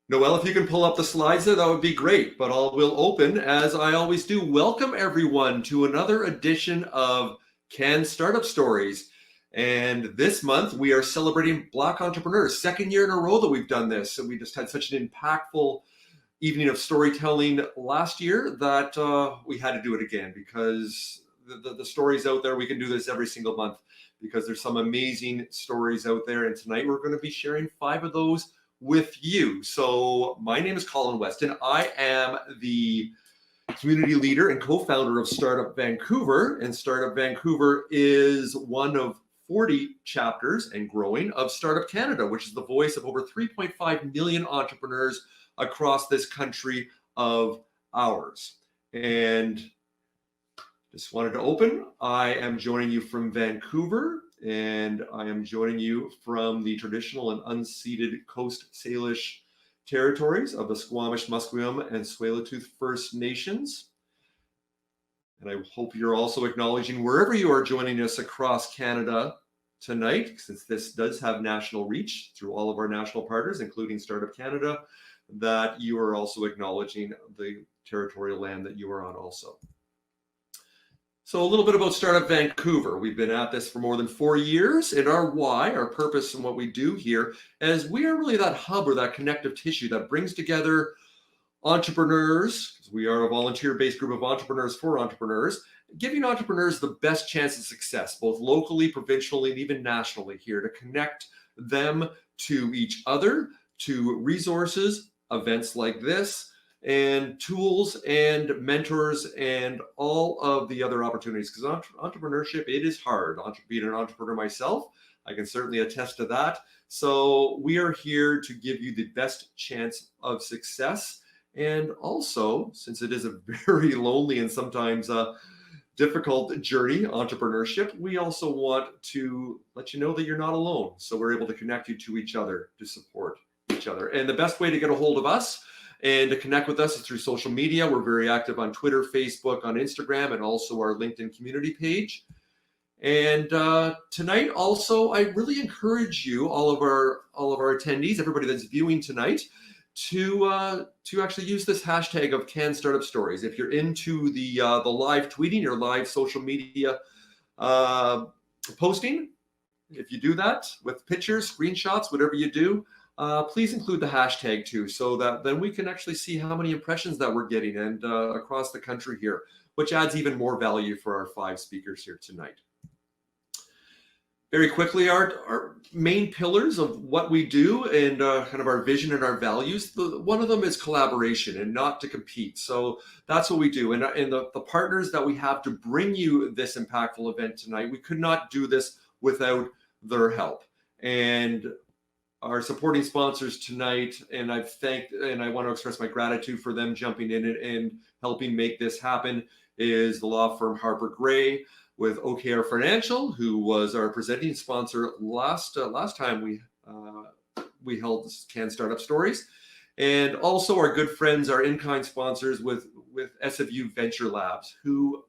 Noel, if you can pull up the slides there, that would be great. But we'll open, as I always do. Welcome, everyone, to another edition of Can Startup Stories. And this month, we are celebrating Black entrepreneurs. Second year in a row that we've done this. And we just had such an impactful evening of storytelling last year that we had to do it again because the stories out there, we can do this every single month because there's some amazing stories out there. And tonight, we're going to be sharing 5 of those with you. So my name is Colin Weston. I am the community leader and co-founder of Startup Vancouver. And Startup Vancouver is one of 40 chapters and growing of Startup Canada, which is the voice of over 3.5 million entrepreneurs across this country of ours. And just wanted to open. I am joining you from Vancouver, and I am joining you from the traditional and unceded Coast Salish territories of the Squamish, Musqueam, and Tsleil-Waututh First Nations. And I hope you're also acknowledging wherever you are joining us across Canada tonight, since this does have national reach through all of our national partners, including Startup Canada, that you are also acknowledging the territorial land that you are on also. So a little bit about Startup Vancouver. We've been at this for more than 4 years, and our why, our purpose, and what we do here is we are really that hub or that connective tissue that brings together entrepreneurs, because we are a volunteer-based group of entrepreneurs for entrepreneurs, giving entrepreneurs the best chance of success, both locally, provincially, and even nationally here, to connect them to each other, to resources, events like this, and tools and mentors and all of the other opportunities. Because entrepreneurship, it is hard. Being an entrepreneur myself, I can certainly attest to that. So we are here to give you the best chance of success. And also, since it is a very lonely and sometimes difficult journey, entrepreneurship, we also want to let you know that you're not alone. So we're able to connect you to each other, to support each other. And the best way to get a hold of us and to connect with us is through social media. We're very active on Twitter, Facebook, on Instagram, and also our LinkedIn community page. And tonight, also, I really encourage you, all of our attendees, everybody that's viewing tonight, to actually use this hashtag of Can Startup Stories. If you're into the live tweeting or live social media posting, if you do that with pictures, screenshots, whatever you do, please include the hashtag too, so that then we can actually see how many impressions that we're getting and across the country here, which adds even more value for our 5 speakers here tonight. Very quickly, our main pillars of what we do and kind of our vision and our values, one of them is collaboration and not to compete. So that's what we do. And the partners that we have to bring you this impactful event tonight, we could not do this without their help. And our supporting sponsors tonight, and I want to express my gratitude for them jumping in and helping make this happen, is the law firm Harper Gray with OKR Financial, who was our presenting sponsor last time we held Can Startup Stories, and also our good friends, our in-kind sponsors with SFU VentureLabs, who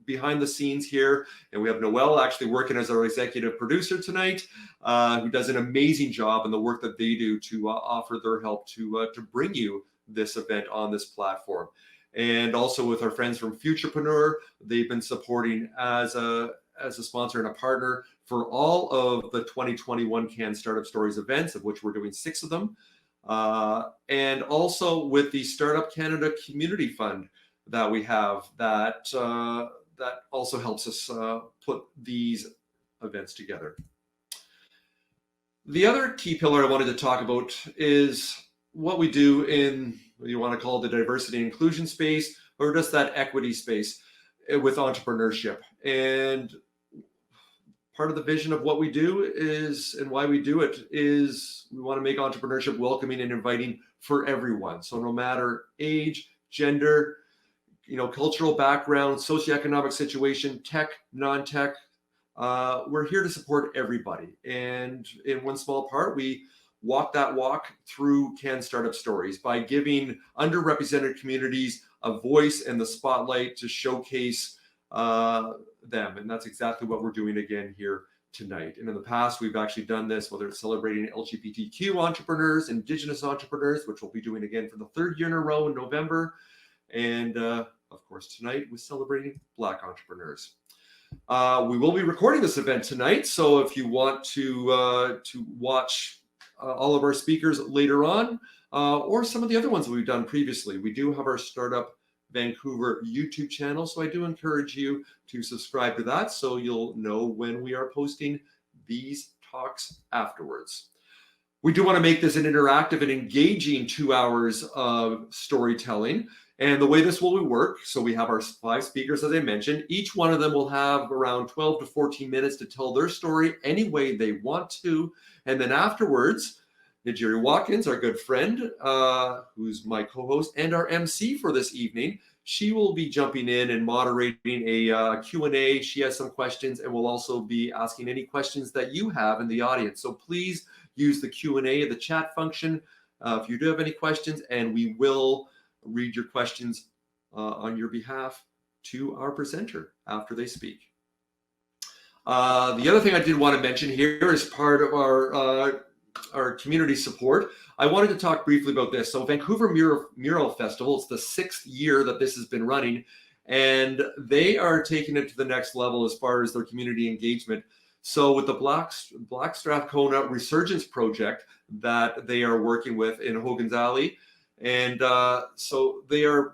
behind the scenes here, and we have Noel actually working as our executive producer tonight, who does an amazing job in the work that they do to offer their help to bring you this event on this platform. And also with our friends from Futurpreneur, they've been supporting as a sponsor and a partner for all of the 2021 Can Startup Stories events, of which we're doing 6 of them. And also with the Startup Canada Community Fund that we have that also helps us put these events together. The other key pillar I wanted to talk about is what we do in, you want to call it the diversity and inclusion space, or just that equity space with entrepreneurship. And part of the vision of what we do is, and why we do it, is we want to make entrepreneurship welcoming and inviting for everyone. So no matter age, gender, cultural background, socioeconomic situation, tech, non-tech, we're here to support everybody. And in one small part, we walk that walk through Can Startup Stories by giving underrepresented communities a voice and the spotlight to showcase them. And that's exactly what we're doing again here tonight. And in the past, we've actually done this, whether it's celebrating LGBTQ entrepreneurs, Indigenous entrepreneurs, which we'll be doing again for the third year in a row in November. And of course, tonight we're celebrating Black entrepreneurs. We will be recording this event tonight, so if you want to watch all of our speakers later on, or some of the other ones that we've done previously, we do have our Startup Vancouver YouTube channel, so I do encourage you to subscribe to that so you'll know when we are posting these talks afterwards. We do want to make this an interactive and engaging 2 hours of storytelling. And the way this will work, so we have our 5 speakers, as I mentioned. Each one of them will have around 12 to 14 minutes to tell their story any way they want to. And then afterwards, Nerissa Watkins, our good friend, who's my co-host and our MC for this evening, she will be jumping in and moderating a Q&A. She has some questions, and we'll also be asking any questions that you have in the audience. So please use the Q&A, the chat function, if you do have any questions, and we will read your questions on your behalf to our presenter after they speak. The other thing I did want to mention here is part of our community support. I wanted to talk briefly about this. So Vancouver Mural Festival, it's the 6th year that this has been running, and they are taking it to the next level as far as their community engagement. So with the Black Strathcona Resurgence Project that they are working with in Hogan's Alley, and so they are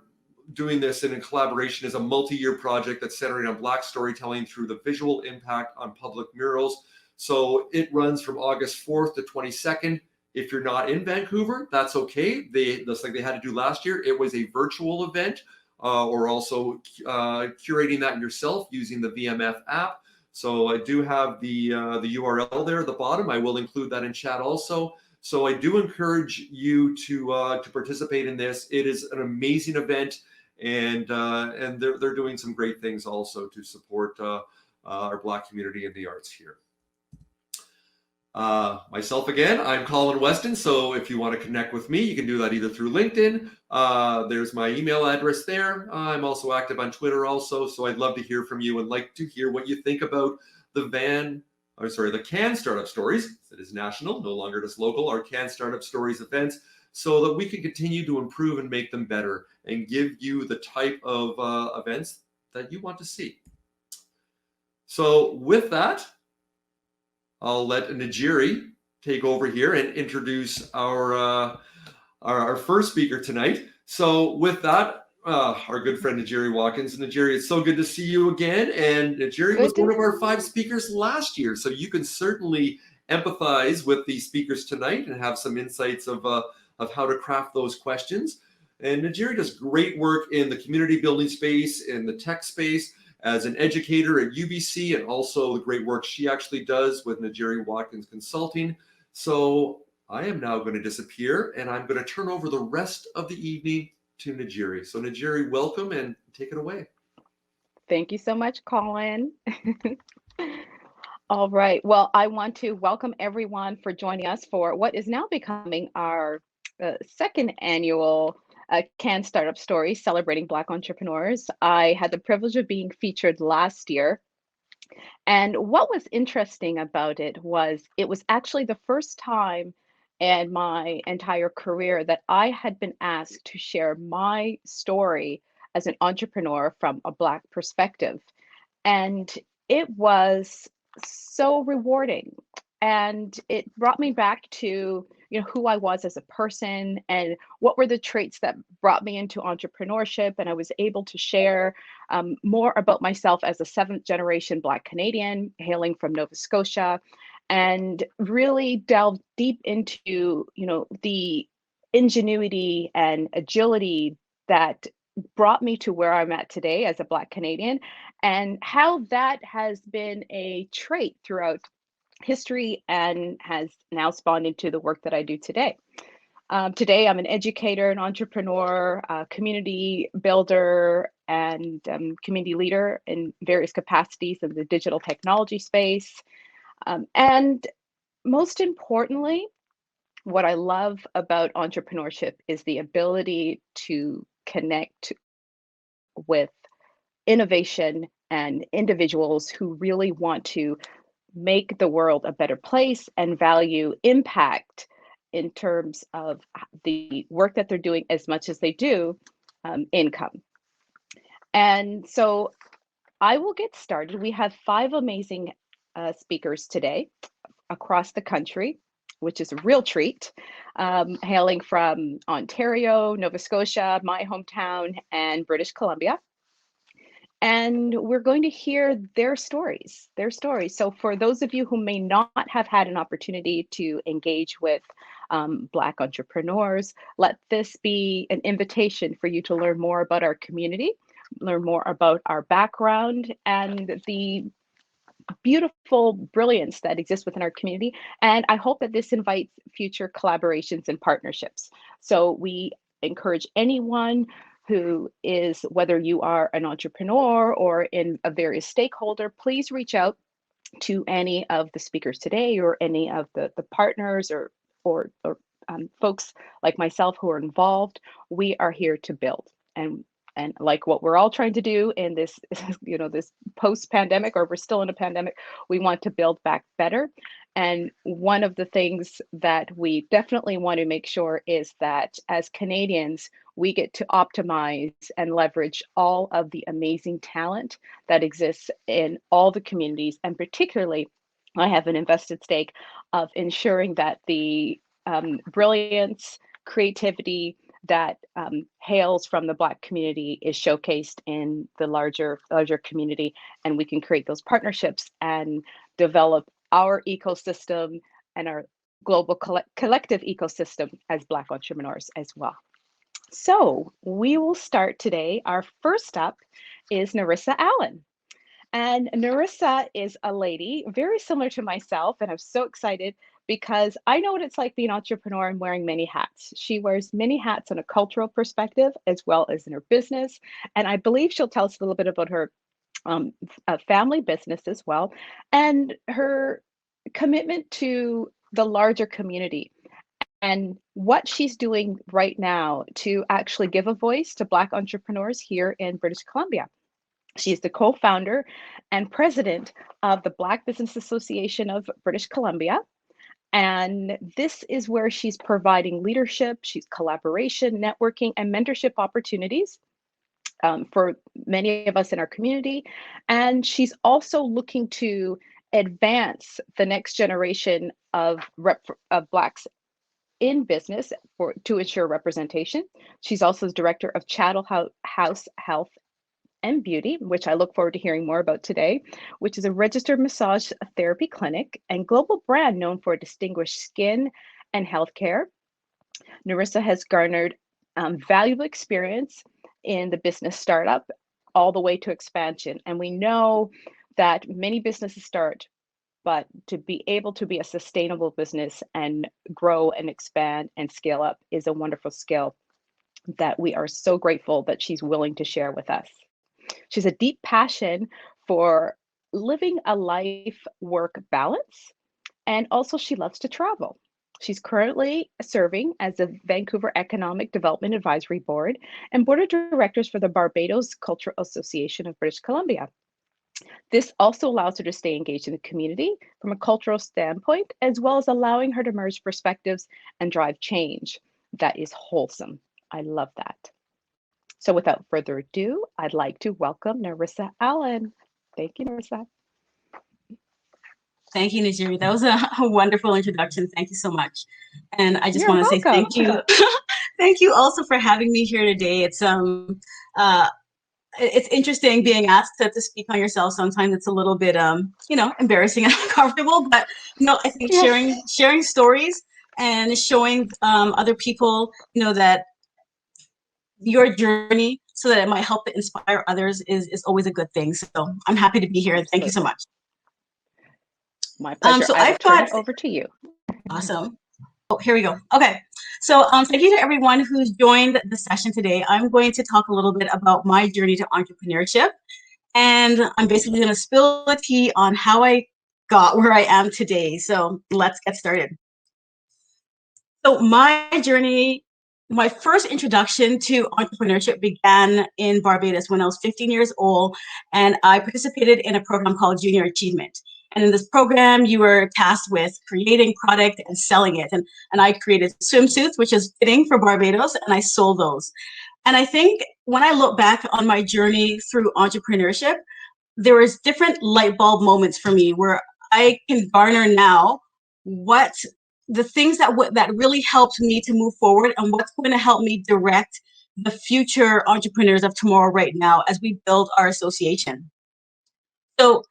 doing this in collaboration as a multi-year project that's centering on Black storytelling through the visual impact on public murals. So it runs from August 4th to 22nd. If you're not in Vancouver, that's okay. Just like they had to do last year, it was a virtual event, or also curating that yourself using the VMF app. So I do have the URL there at the bottom. I will include that in chat also. So I do encourage you to participate in this. It is an amazing event, and they're doing some great things also to support our Black community in the arts here. Myself again, I'm Colin Weston. So if you want to connect with me, you can do that either through LinkedIn. There's my email address there. I'm also active on Twitter also. So I'd love to hear from you and like to hear what you think about the CAN Startup Stories. It is national, no longer just local, our CAN Startup Stories events, so that we can continue to improve and make them better and give you the type of events that you want to see. So with that, I'll let Nerissa take over here and introduce our first speaker tonight. So with that, our good friend Nerissa Watkins. Nerissa, it's so good to see you again. And Nerissa was one of our 5 speakers last year, so you can certainly empathize with the speakers tonight and have some insights of how to craft those questions. And Nerissa does great work in the community building space, in the tech space, as an educator at UBC, and also the great work she actually does with Nerissa Watkins Consulting. So I am now going to disappear, and I'm going to turn over the rest of the evening to Nerissa. So Nerissa, welcome, and take it away. Thank you so much, Colin. All right. Well, I want to welcome everyone for joining us for what is now becoming our second annual CAN Startup Stories celebrating Black entrepreneurs. I had the privilege of being featured last year. And what was interesting about it was actually the first time in my entire career that I had been asked to share my story as an entrepreneur from a Black perspective. And it was so rewarding. And it brought me back to who I was as a person and what were the traits that brought me into entrepreneurship. And I was able to share more about myself as a 7th generation Black Canadian hailing from Nova Scotia, and really delved deep into the ingenuity and agility that brought me to where I'm at today as a Black Canadian, and how that has been a trait throughout history and has now spawned into the work that I do today. Today, I'm an educator, an entrepreneur, a community builder, and community leader in various capacities in the digital technology space. And most importantly, what I love about entrepreneurship is the ability to connect with innovation and individuals who really want to make the world a better place and value impact in terms of the work that they're doing as much as they do income. And so I will get started. We have 5 amazing speakers today across the country, which is a real treat, hailing from Ontario, Nova Scotia, my hometown, and British Columbia. And we're going to hear their stories, So for those of you who may not have had an opportunity to engage with Black entrepreneurs, let this be an invitation for you to learn more about our community, learn more about our background and the beautiful brilliance that exists within our community. And I hope that this invites future collaborations and partnerships. So we encourage anyone who is, whether you are an entrepreneur or in a various stakeholder, please reach out to any of the speakers today or any of the partners or folks like myself who are involved. We are here to build. And like what we're all trying to do in this, this post-pandemic, or we're still in a pandemic, we want to build back better. And one of the things that we definitely want to make sure is that as Canadians, we get to optimize and leverage all of the amazing talent that exists in all the communities. And particularly, I have an invested stake of ensuring that the brilliance, creativity, that hails from the Black community is showcased in the larger community, and we can create those partnerships and develop our ecosystem and our global collective ecosystem as Black entrepreneurs as well. So we will start today. Our first up is Nerissa Allen. And Nerissa is a lady very similar to myself, and I'm so excited because I know what it's like being an entrepreneur and wearing many hats. She wears many hats on a cultural perspective as well as in her business. And I believe she'll tell us a little bit about her family business as well, and her commitment to the larger community and what she's doing right now to actually give a voice to Black entrepreneurs here in British Columbia. She's the co-founder and president of the Black Business Association of British Columbia. And this is where she's providing leadership, she's collaboration, networking, and mentorship opportunities for many of us in our community. And she's also looking to advance the next generation of Blacks in business to ensure representation. She's also the director of Chattel House Health and Beauty, which I look forward to hearing more about today, which is a registered massage therapy clinic and global brand known for distinguished skin and healthcare. Nerissa has garnered valuable experience in the business startup all the way to expansion. And we know that many businesses start, but to be able to be a sustainable business and grow and expand and scale up is a wonderful skill that we are so grateful that she's willing to share with us. She's a deep passion for living a life-work balance, and also she loves to travel. She's currently serving as the Vancouver Economic Development Advisory Board and Board of Directors for the Barbados Cultural Association of British Columbia. This also allows her to stay engaged in the community from a cultural standpoint, as well as allowing her to merge perspectives and drive change that is wholesome. I love that. So without further ado, I'd like to welcome Nerissa Allen. Thank you, Nerissa. Thank you, Najiri. That was a wonderful introduction. Thank you so much. And I just want to say thank you. Thank you also for having me here today. It's interesting being asked to speak on yourself. Sometimes it's a little bit embarrassing and uncomfortable, but I think sharing stories and showing other people that your journey so that it might help to inspire others is always a good thing. So I'm happy to be here. And thank you so much. My pleasure. So I've got it over to you. Awesome. Oh, here we go. Okay. So thank you to everyone who's joined the session today. I'm going to talk a little bit about my journey to entrepreneurship. And I'm basically going to spill the tea on how I got where I am today. So let's get started. So my journey, my first introduction to entrepreneurship began in Barbados when I was 15 years old, and I participated in a program called Junior Achievement. And in this program, you were tasked with creating product and selling it. And I created swimsuits, which is fitting for Barbados, and I sold those. And I think when I look back on my journey through entrepreneurship, there was different light bulb moments for me where I can garner now what the things that really helped me to move forward and what's going to help me direct the future entrepreneurs of tomorrow right now as we build our association. So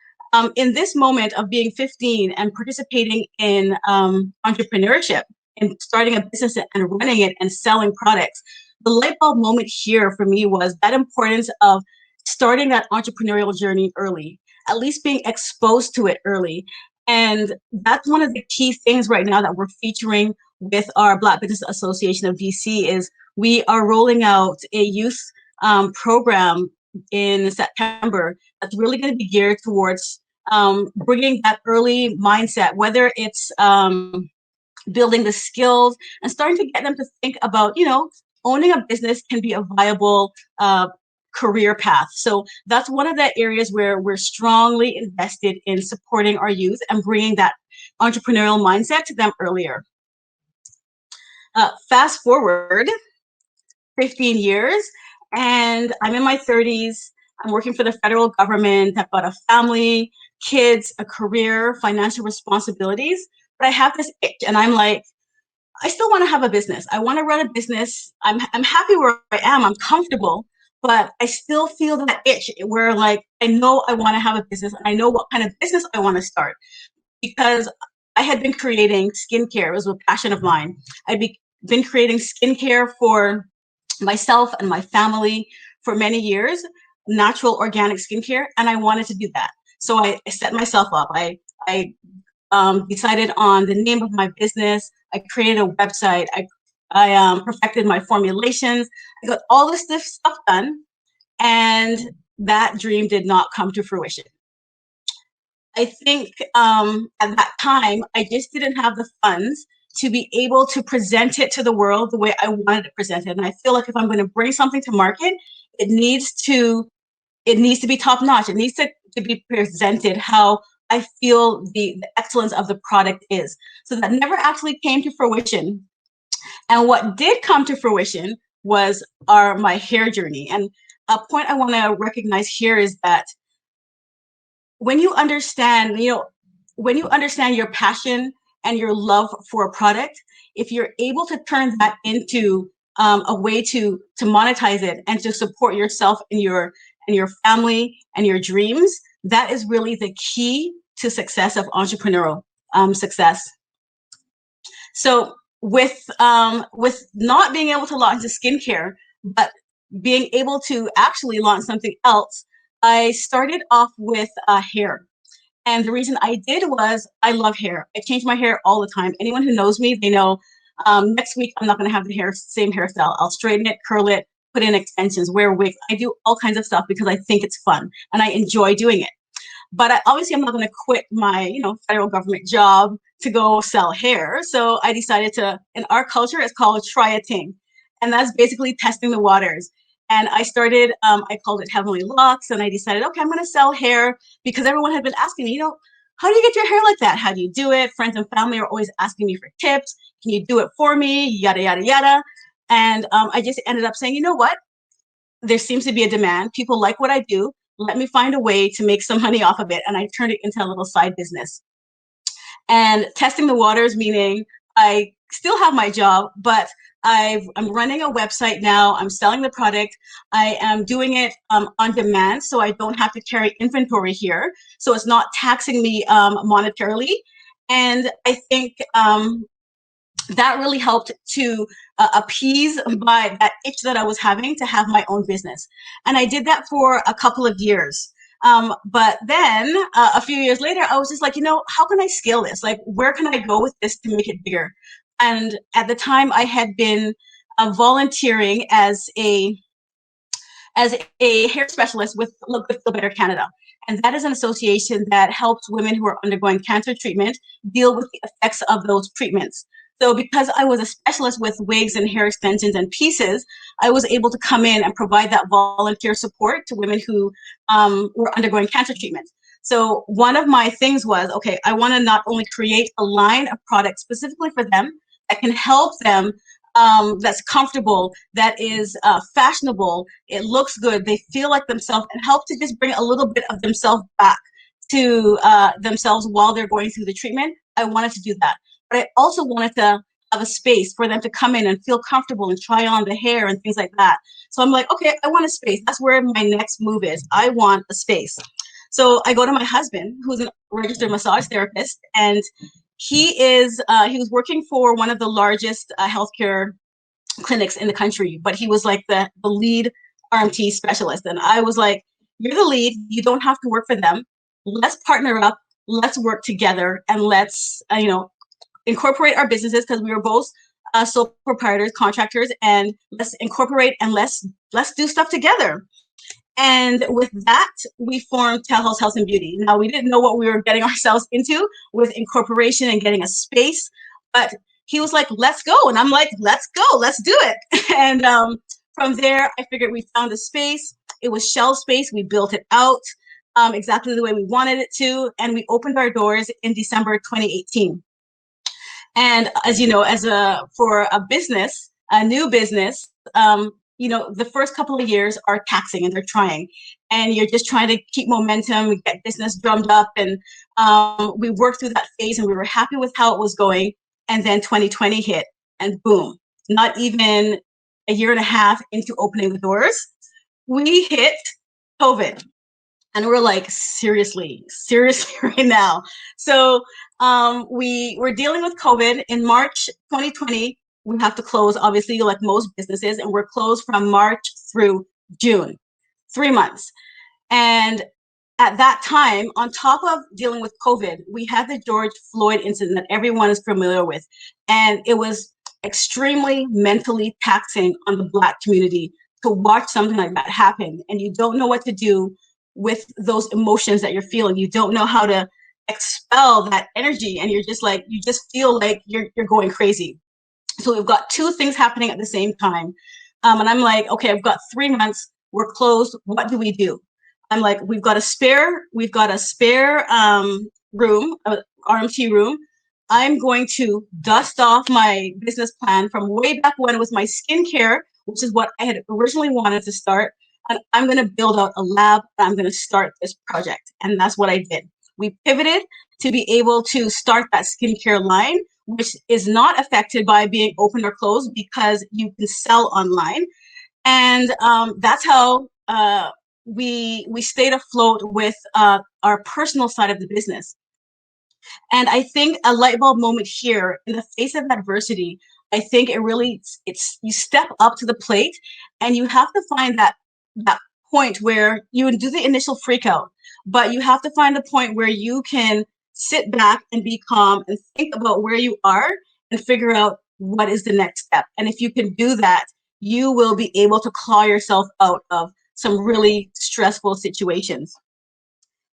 in this moment of being 15 and participating in entrepreneurship and starting a business and running it and selling products, the light bulb moment here for me was that importance of starting that entrepreneurial journey early, at least being exposed to it early. And that's one of the key things right now that we're featuring with our Black Business Association of BC is we are rolling out a youth program in September that's really going to be geared towards bringing that early mindset, whether it's building the skills and starting to get them to think about, owning a business can be a viable career path. So that's one of the areas where we're strongly invested in supporting our youth and bringing that entrepreneurial mindset to them earlier. Fast forward 15 years, and I'm in my 30s. I'm working for the federal government. I've got a family, kids, a career, financial responsibilities. But I have this itch, and I'm like, I still want to have a business. I want to run a business. I'm happy where I am. I'm comfortable, but I still feel that itch where like, I know I want to have a business and I know what kind of business I want to start because I had been creating skincare. It was a passion of mine. I'd been creating skincare for myself and my family for many years, natural organic skincare, and I wanted to do that. So I set myself up. I decided on the name of my business. I created a website. I perfected my formulations. I got all this stuff done, and that dream did not come to fruition. I think at that time, I just didn't have the funds to be able to present it to the world the way I wanted to present it. And I feel like if I'm going to bring something to market, it needs to be top notch. It needs to be presented how I feel the excellence of the product is. So that never actually came to fruition. And what did come to fruition was my hair journey. And a point I want to recognize here is that when you understand, when you understand your passion and your love for a product, if you're able to turn that into a way to monetize it and to support yourself and your family and your dreams, that is really the key to success of entrepreneurial success. So with not being able to launch the skincare, but being able to actually launch something else, I started off with hair. And the reason I did was I love hair. I change my hair all the time. Anyone who knows me, they know next week I'm not going to have the same hairstyle. I'll straighten it, curl it, put in extensions, wear wigs. I do all kinds of stuff because I think it's fun and I enjoy doing it. But obviously I'm not going to quit my federal government job to go sell hair. So I decided to, in our culture, it's called try a thing. And that's basically testing the waters. And I started, I called it Heavenly Locks, and I decided, okay, I'm going to sell hair because everyone had been asking me, how do you get your hair like that? How do you do it? Friends and family are always asking me for tips. Can you do it for me? Yada, yada, yada. And I just ended up saying, you know what? There seems to be a demand. People like what I do. Let me find a way to make some money off of it. And I turned it into a little side business. And testing the waters, meaning I still have my job, but I'm running a website now. I'm selling the product. I am doing it on demand, so I don't have to carry inventory here. So it's not taxing me monetarily. And I think that really helped to appease that itch that I was having to have my own business. And I did that for a couple of years. But then a few years later, I was just like, how can I scale this? Like, where can I go with this to make it bigger? And at the time, I had been volunteering as a hair specialist with Look Good Feel Better Canada. And that is an association that helps women who are undergoing cancer treatment deal with the effects of those treatments. So because I was a specialist with wigs and hair extensions and pieces, I was able to come in and provide that volunteer support to women who were undergoing cancer treatment. So one of my things was, okay, I want to not only create a line of products specifically for them that can help them, that's comfortable, that is fashionable, it looks good, they feel like themselves, and help to just bring a little bit of themselves back to themselves while they're going through the treatment. I wanted to do that. But I also wanted to have a space for them to come in and feel comfortable and try on the hair and things like that. So I'm like, okay, I want a space. That's where my next move is. I want a space. So I go to my husband, who's a registered massage therapist, and he was working for one of the largest healthcare clinics in the country, but he was like the lead RMT specialist. And I was like, you're the lead, you don't have to work for them. Let's partner up, let's work together, and let's, incorporate our businesses, because we were both sole proprietors, contractors, and let's incorporate and let's do stuff together. And with that, we formed Telehealth Health and Beauty. Now, we didn't know what we were getting ourselves into with incorporation and getting a space, but he was like, let's go. And I'm like, let's go, let's do it. And from there, I figured we found a space. It was shell space. We built it out exactly the way we wanted it to. And we opened our doors in December 2018. And as you know, for a business, a new business, the first couple of years are taxing and they're trying, and you're just trying to keep momentum, get business drummed up. And we worked through that phase and we were happy with how it was going. And then 2020 hit, and boom, not even a year and a half into opening the doors, we hit COVID. And we're like, seriously right now. So we were dealing with COVID in March 2020. We have to close, obviously, like most businesses, and we're closed from March through June, 3 months. And at that time, on top of dealing with COVID, we had the George Floyd incident that everyone is familiar with. And it was extremely mentally taxing on the Black community to watch something like that happen. And you don't know what to do with those emotions that you're feeling. You don't know how to expel that energy, and you're just like, you just feel like you're going crazy. So we've got two things happening at the same time. And I'm like, okay, I've got 3 months, we're closed, what do we do? I'm like, we've got a spare room, RMT room. I'm going to dust off my business plan from way back when it was my skincare, which is what I had originally wanted to start. And I'm going to build out a lab, and I'm going to start this project. And that's what I did. We pivoted to be able to start that skincare line, which is not affected by being open or closed because you can sell online. And that's how we stayed afloat with our personal side of the business. And I think a light bulb moment here, in the face of adversity, I think it's you step up to the plate, and you have to find that point where you do the initial freak out, but you have to find a point where you can sit back and be calm and think about where you are and figure out what is the next step. And if you can do that, you will be able to claw yourself out of some really stressful situations.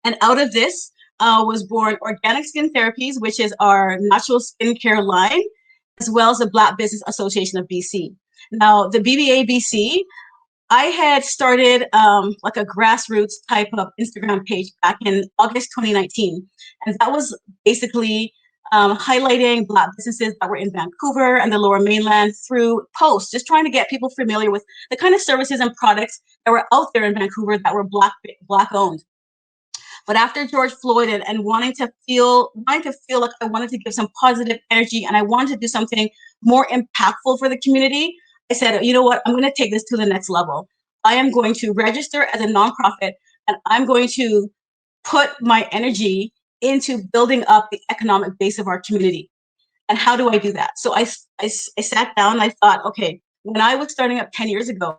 And out of this was born Organic Skin Therapies, which is our natural skincare line, as well as the Black Business Association of BC. Now, the BBA BC, I had started like a grassroots type of Instagram page back in August 2019. And that was basically highlighting Black businesses that were in Vancouver and the Lower Mainland through posts, just trying to get people familiar with the kind of services and products that were out there in Vancouver that were Black owned. But after George Floyd and wanting to feel like I wanted to give some positive energy and I wanted to do something more impactful for the community, I said, you know what, I'm going to take this to the next level. I am going to register as a nonprofit, and I'm going to put my energy into building up the economic base of our community. And how do I do that? So I sat down and I thought, okay, when I was starting up 10 years ago,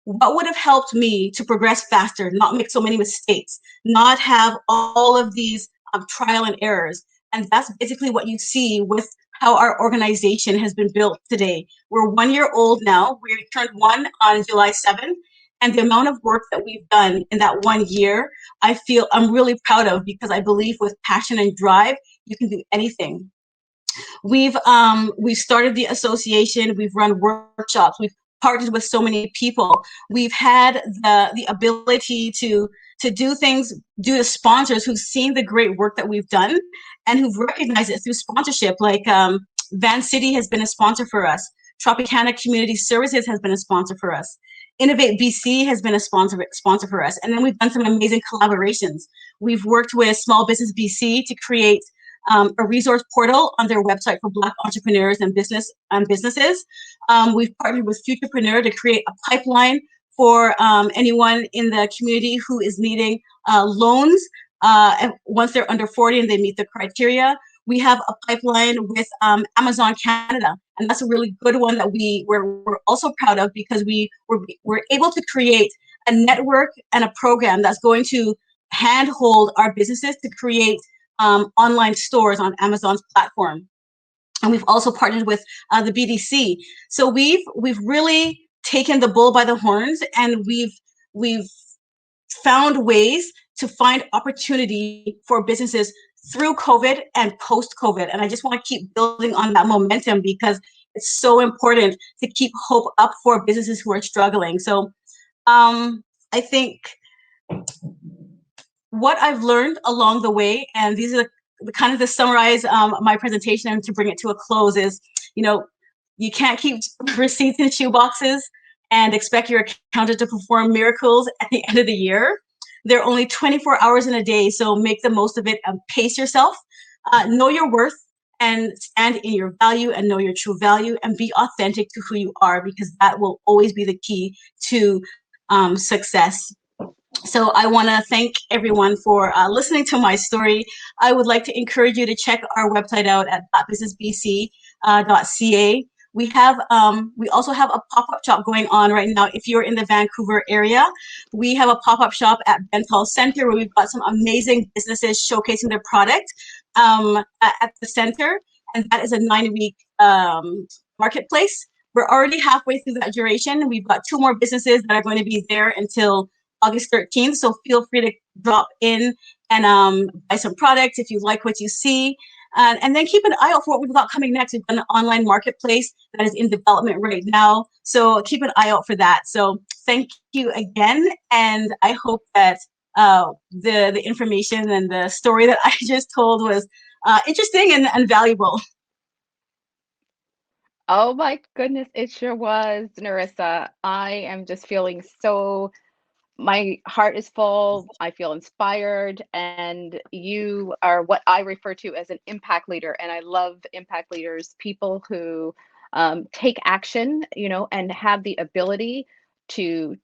what would have helped me to progress faster, not make so many mistakes, not have all of these trial and errors? And that's basically what you see with how our organization has been built today. We're 1 year old now. We turned 1 on July 7th. And the amount of work that we've done in that 1 year, I'm really proud of, because I believe with passion and drive, you can do anything. We've started the association. We've run workshops. We've partnered with so many people. We've had the ability to to do things due to sponsors who've seen the great work that we've done and who've recognized it through sponsorship. Like Van City has been a sponsor for us. Tropicana Community Services has been a sponsor for us. Innovate BC has been a sponsor for us. And then we've done some amazing collaborations. We've worked with Small Business BC to create a resource portal on their website for Black entrepreneurs and businesses. We've partnered with Futurpreneur to create a pipeline for anyone in the community who is needing loans once they're under 40 and they meet the criteria. We have a pipeline with Amazon Canada, and that's a really good one that we're also proud of, because we're able to create a network and a program that's going to handhold our businesses to create online stores on Amazon's platform. And we've also partnered with the BDC. So we've really taken the bull by the horns, and we've found ways to find opportunity for businesses through COVID and post-COVID. And I just want to keep building on that momentum, because it's so important to keep hope up for businesses who are struggling. So I think what I've learned along the way, and these are the kind of to summarize my presentation and to bring it to a close, is, you can't keep receipts in shoe boxes and expect your accountant to perform miracles at the end of the year. There are only 24 hours in a day, so make the most of it and pace yourself. Know your worth and stand in your value, and know your true value, and be authentic to who you are, because that will always be the key to success. So I want to thank everyone for listening to my story. I would like to encourage you to check our website out at businessbc.ca. We also have a pop-up shop going on right now. If you're in the Vancouver area, we have a pop-up shop at Bentall Center, where we've got some amazing businesses showcasing their product at the center, and that is a 9-week marketplace. We're already halfway through that duration. We've got 2 more businesses that are going to be there until August 13th. So feel free to drop in and buy some products if you like what you see. And then keep an eye out for what we've got coming next. We've got an online marketplace that is in development right now. So keep an eye out for that. So thank you again. And I hope that the information and the story that I just told was interesting and valuable. Oh my goodness, it sure was, Nerissa. I am just feeling my heart is full. I feel inspired, and you are what I refer to as an impact leader. And I love impact leaders, people who take action, and have the ability to,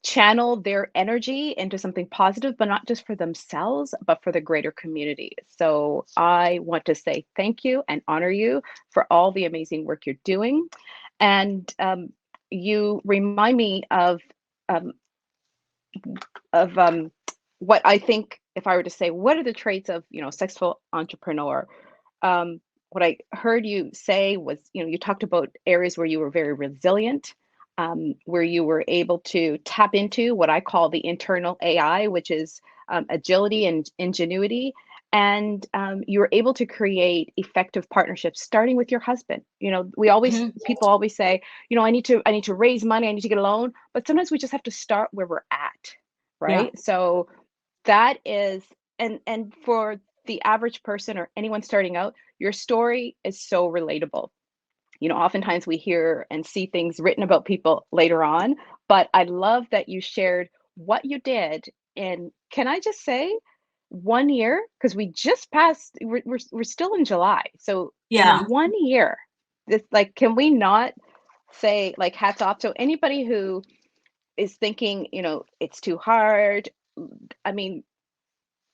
channel their energy into something positive, but not just for themselves, but for the greater community. So I want to say thank you and honor you for all the amazing work you're doing. And you remind me of what I think, if I were to say, what are the traits of, successful entrepreneur? What I heard you say was, you talked about areas where you were very resilient, where you were able to tap into what I call the internal AI, which is agility and ingenuity. And you were able to create effective partnerships, starting with your husband. People always say, I need to raise money, I need to get a loan, but sometimes we just have to start where we're at, right? Yeah. So that is, and for the average person or anyone starting out, your story is so relatable. Oftentimes we hear and see things written about people later on, but I love that you shared what you did in, can I just say, 1 year, because we just passed, we're still in July. So yeah, 1 year, this, like, can we not say, like, hats off? So anybody who is thinking, it's too hard, I mean,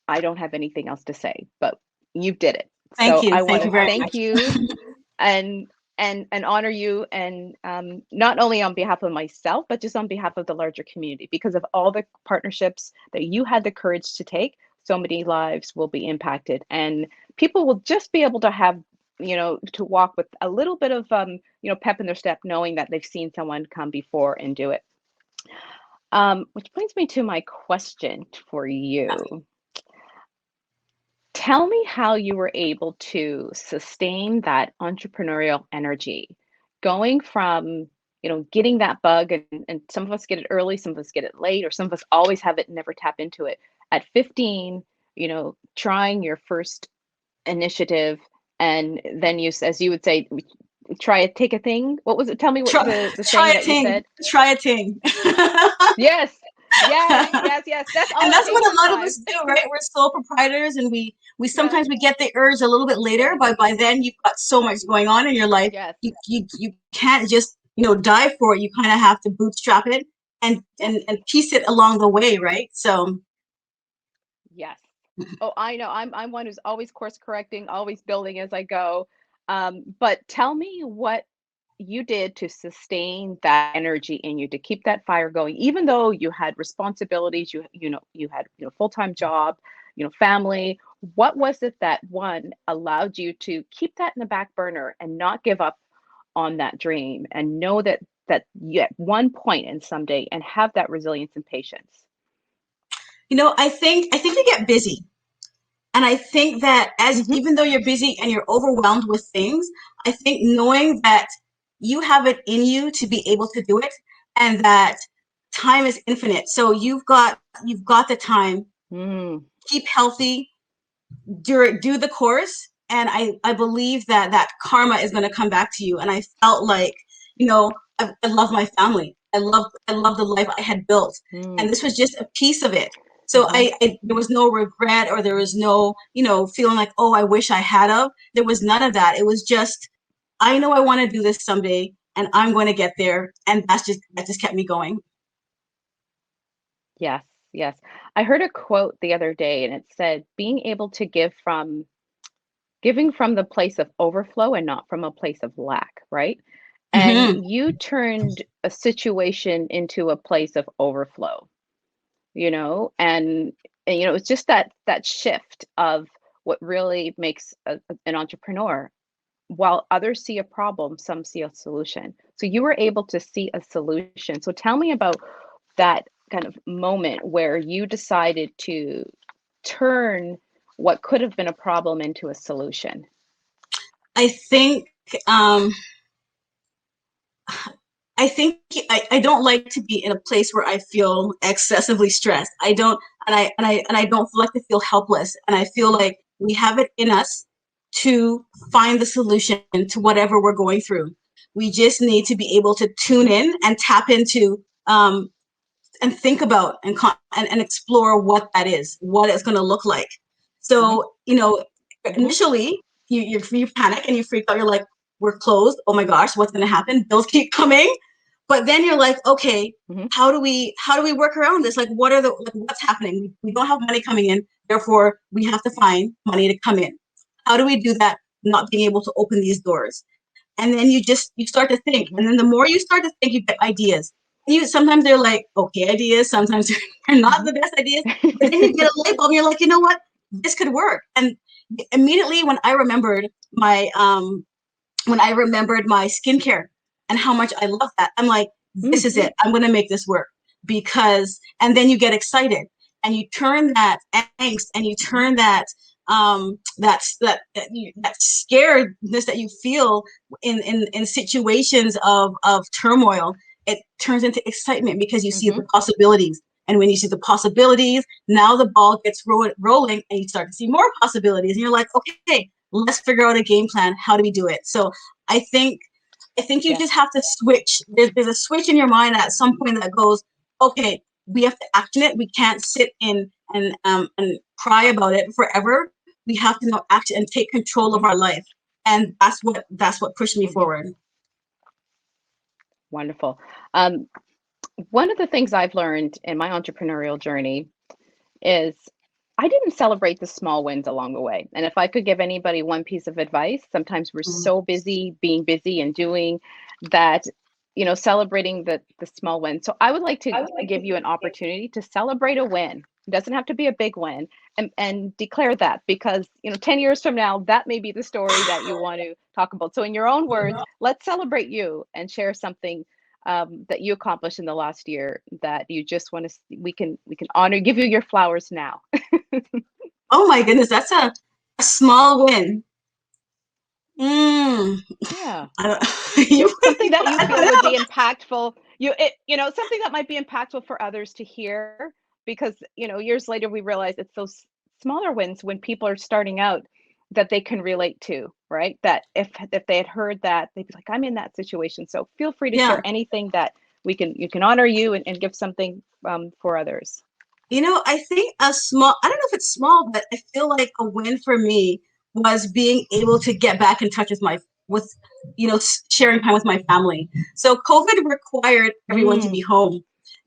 I don't have anything else to say, but you did it. Thank so you. I want to very thank much. you and honor you, and not only on behalf of myself, but just on behalf of the larger community, because of all the partnerships that you had the courage to take. So many lives will be impacted, and people will just be able to have, to walk with a little bit of, pep in their step, knowing that they've seen someone come before and do it. Which brings me to my question for you. Tell me how you were able to sustain that entrepreneurial energy, going from, getting that bug, and some of us get it early, some of us get it late, or some of us always have it and never tap into it. At 15, trying your first initiative, and then as you would say, try it, take a thing. What was it? Tell me what the saying that you said. Try a thing. Yes. Yes. That's all. And that's what a lot of us do, right? We're sole proprietors, and we sometimes we get the urge a little bit later, but by then you've got so much going on in your life. Yes. You can't just dive for it. You kind of have to bootstrap it and piece it along the way, right? So yes. Oh, I know. I'm one who's always course correcting, always building as I go. But tell me what you did to sustain that energy in you, to keep that fire going, even though you had responsibilities, you had full-time job, family. What was it that allowed you to keep that in the back burner and not give up on that dream, and know that you at one point and someday, and have that resilience and patience? I think you get busy. And I think that even though you're busy and you're overwhelmed with things, I think knowing that you have it in you to be able to do it, and that time is infinite. So you've got the time. Keep healthy, do the course, and I believe that karma is going to come back to you. And I felt like, I love my family. I love the life I had built, and this was just a piece of it. So there was no regret, or there was no, feeling like, oh, I wish I had of. There was none of that. It was just, I know I want to do this someday, and I'm going to get there. And that just kept me going. Yes. I heard a quote the other day, and it said, being able to giving from the place of overflow and not from a place of lack, right? And you turned a situation into a place of overflow. And it's just that shift of what really makes an entrepreneur. While others see a problem, some see a solution. So you were able to see a solution. So tell me about that kind of moment where you decided to turn what could have been a problem into a solution. I think I don't like to be in a place where I feel excessively stressed. I don't, and I don't like to feel helpless. And I feel like we have it in us to find the solution to whatever we're going through. We just need to be able to tune in and tap into, and think about and explore what that is, what it's going to look like. So, initially you panic and you freak out. You're like, we're closed. Oh my gosh, what's going to happen? Bills keep coming. But then you're like, okay, how do we work around this? Like, what's happening? We don't have money coming in. Therefore, we have to find money to come in. How do we do that? Not being able to open these doors. And then you start to think. And then the more you start to think, you get ideas. Sometimes they're like, okay ideas. Sometimes they're not the best ideas. But then you get a light bulb and you're like, you know what? This could work. And immediately when I remembered my skincare and how much I love that, I'm like, this is it. I'm going to make this work. And then you get excited and you turn that angst and you turn that scaredness that you feel in situations of turmoil. It turns into excitement because you see the possibilities. And when you see the possibilities, now the ball gets rolling and you start to see more possibilities. And you're like, okay, let's figure out a game plan. How do we do it? So I think you just have to switch. There's a switch in your mind at some point that goes, okay, we have to action it. We can't sit in and cry about it forever. We have to now act and take control of our life. And that's what pushed me forward. Wonderful. One of the things I've learned in my entrepreneurial journey is I didn't celebrate the small wins along the way. And if I could give anybody one piece of advice, sometimes we're so busy being busy and doing that, celebrating the small wins. So I would like to give you an opportunity to celebrate a win. It doesn't have to be a big win, and declare that, because 10 years from now, that may be the story that you want to talk about. So in your own words, let's celebrate you and share something that you accomplished in the last year that you just want to, we can honor, give you your flowers now. Oh my goodness, that's a small win. Yeah. I don't, you, Something that you I feel don't would know. be impactful. Something that might be impactful for others to hear, because years later we realize it's those smaller wins when people are starting out that they can relate to, right? That if they had heard that, they'd be like, I'm in that situation. So feel free to Yeah. share anything that you can honor you and give something for others. I think I don't know if it's small, but I feel like a win for me was being able to get back in touch with, sharing time with my family. So COVID required everyone to be Mm, home.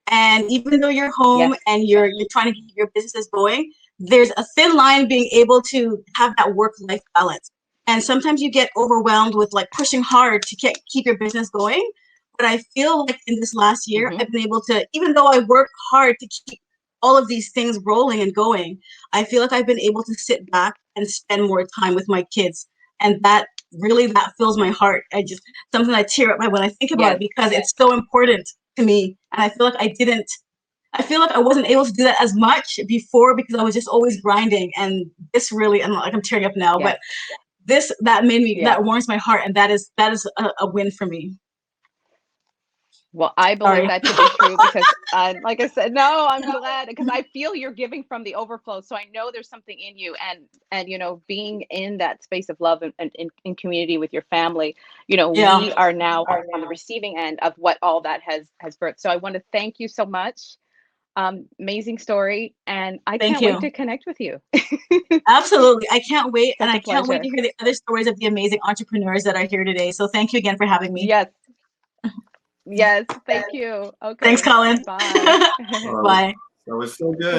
And even though you're home yes. and you're trying to keep your businesses going, there's a thin line being able to have that work-life balance. And sometimes you get overwhelmed with like pushing hard to keep your business going. But I feel like in this last year, Hmm. I've been able to, even though I work hard to keep all of these things rolling and going, I feel like I've been able to sit back and spend more time with my kids. And that fills my heart. I just, something I tear up when I think about it, Yes. because it's so important to me. And I feel like I feel like I wasn't able to do that as much before because I was just always grinding. And this really, I'm tearing up now, but Yes. that Yes. warms my heart. And that is a win for me. Well, I believe Sorry. that to be true because, like I said, no, I'm glad because I feel you're giving from the overflow. So I know there's something in you, and being in that space of love and in community with your family, Yeah. we are now on the receiving end of what all that has birthed. So I want to thank you so much. Amazing story, and I Thank can't wait you. to connect with you. Absolutely. I can't wait. And Such I a can't wait pleasure. to hear the other stories of the amazing entrepreneurs that are here today. So thank you again for having me. Yes, yes, thank you. Thanks, Okay, Colin. bye. Um, Bye. that was so good.